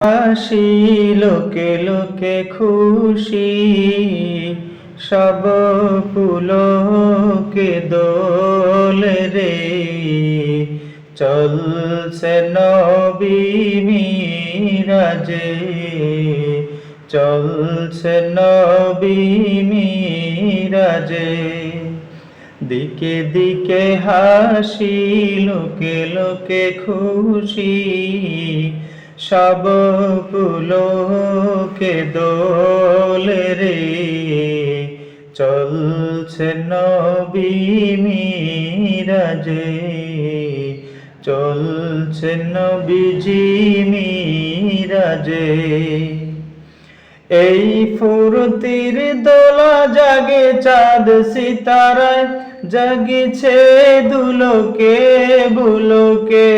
হাসি লোকে লোকে খুশি, সব পুলকে দোলে রে। চলছে নবী মিরাজে, চলছে নবী মিরাজে। দিকে দিকে হাসি লোকে লোকে খুশি, সব পুলকে দোলে রে। চলছে নবী মিরাজে, চলছে নবীজি মিরাজে। এই ফুরতির দোলা জাগে চাঁদ সিতারায়, জাগিছে দুলোকে বুলোকে।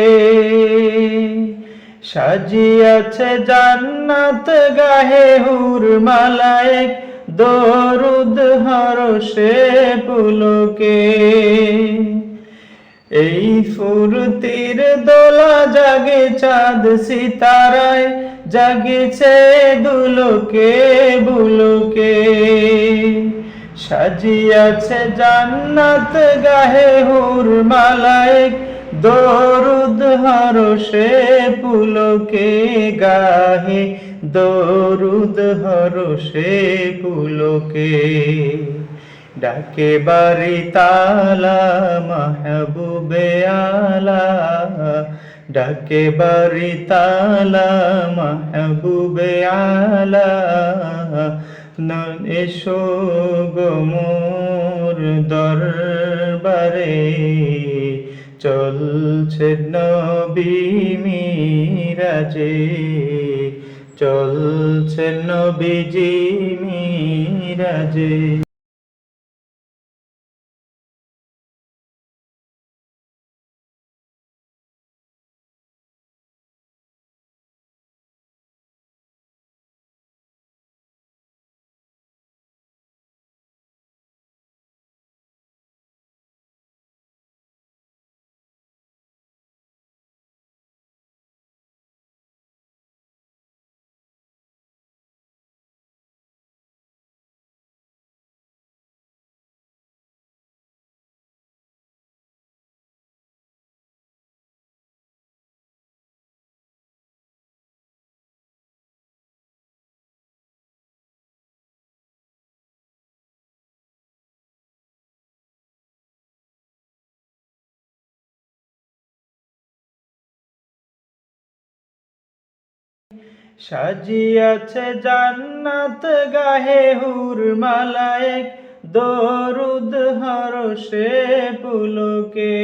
সাজিয়াছে জান্নাত গাহে হুর মালায়েক, দরুদ হরষে পুলকে। এই ফুরতির দোলা জাগে চাঁদ সিতারায়, জাগেছে দুলোকে বুলোকে। সাজিয়াছে জান্নাত গাহে হুর মালায়েক, দরুদ হরষে পুলকে গাহে, দরুদ হরষে পুলকে। ডাকে বাড়ি তালা মাহবুবে আলা, ডাকে বাড়ি তালা মাহবুবে আলা। এসো গো মোর দরবারে, চলছে নবী মিরাজে, চলছে নবীজি মিরাজে। সাজিয়াছে জান্নাত গাহে হুর মালায়েক, দরুদ হরষে পুলকে।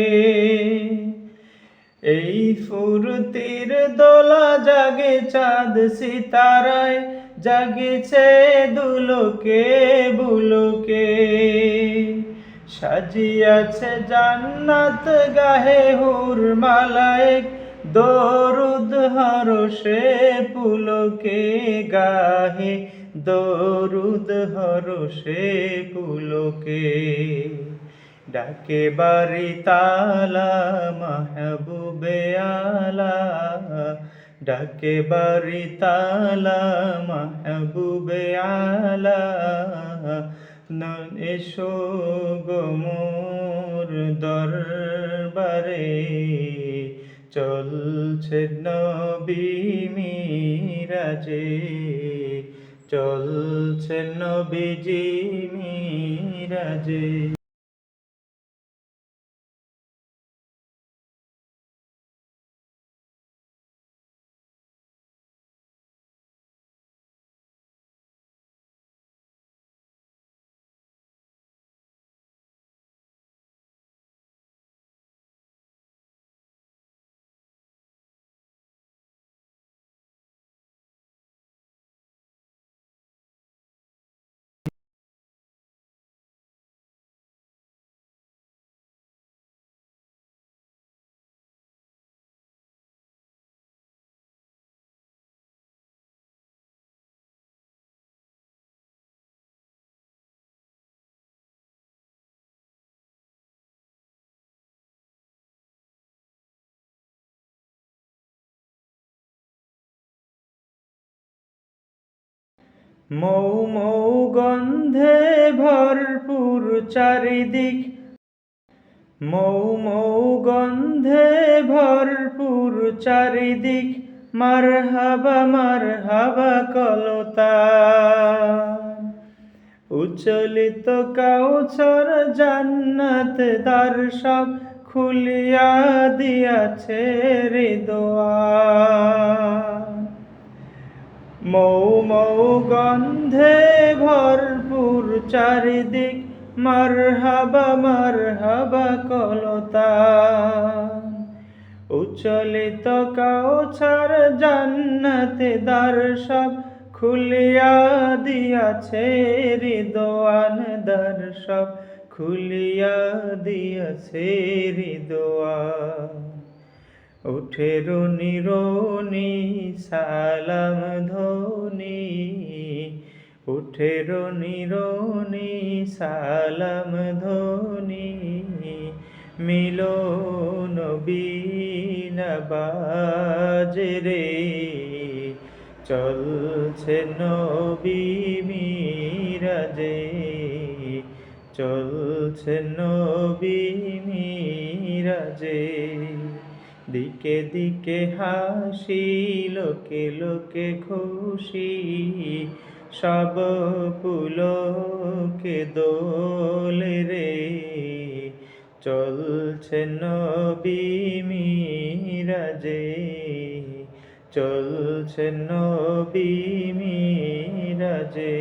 এই ফুরতির দোলা জাগে চাঁদ সিতারায়, জাগেছে দুলোকে বুলোকে। সাজিয়াছে জান্নাত গাহে হুর মালায়েক, দরুদ হরষে পুলকে গাহে, দরুদ হরষে পুলকে। ডাকে বাড়ি তালা মাহবুবে আলা, ডাকে বাড়ি তালা মাহবুবে আলা। এসো গো মোর দরবারে, চলছে নবী মিরাজে, চলছে নবীজি মিরাজে। মৌ মৌ গন্ধে ভরপুর চারিদিক, মৌ মৌ গন্ধে ভরপুর চারিদিক, মারহাবা কলতান। উচ্চলিত কাউছর জান্নাত দ্বার সব খুলিয়া দিয়াছে হৃদয়ান। মৌ মৌ গন্ধে ভরপুর চারিদিক, মারহাবা কলতান। উচ্চলিত কাউছর জান্নাত দ্বার সব খুলিয়া দিয়াছে হৃদয়ান, দ্বার সব খুলিয়া দিয়াছে হৃদয়ান। ওঠে রনি রনি সালাম ধ্বনি, ওঠে রনি রনি সালাম ধ্বনি, মিলন বিন বাজে রে, চলছে নবী মিরাজে, চলছে নবী মিরাজে। দিকে দিকে হাসি, লোকে লোকে খুশি, সব পুলকে দোলে রে, চলছে নবী মিরাজে, চলছে নবী মিরাজে।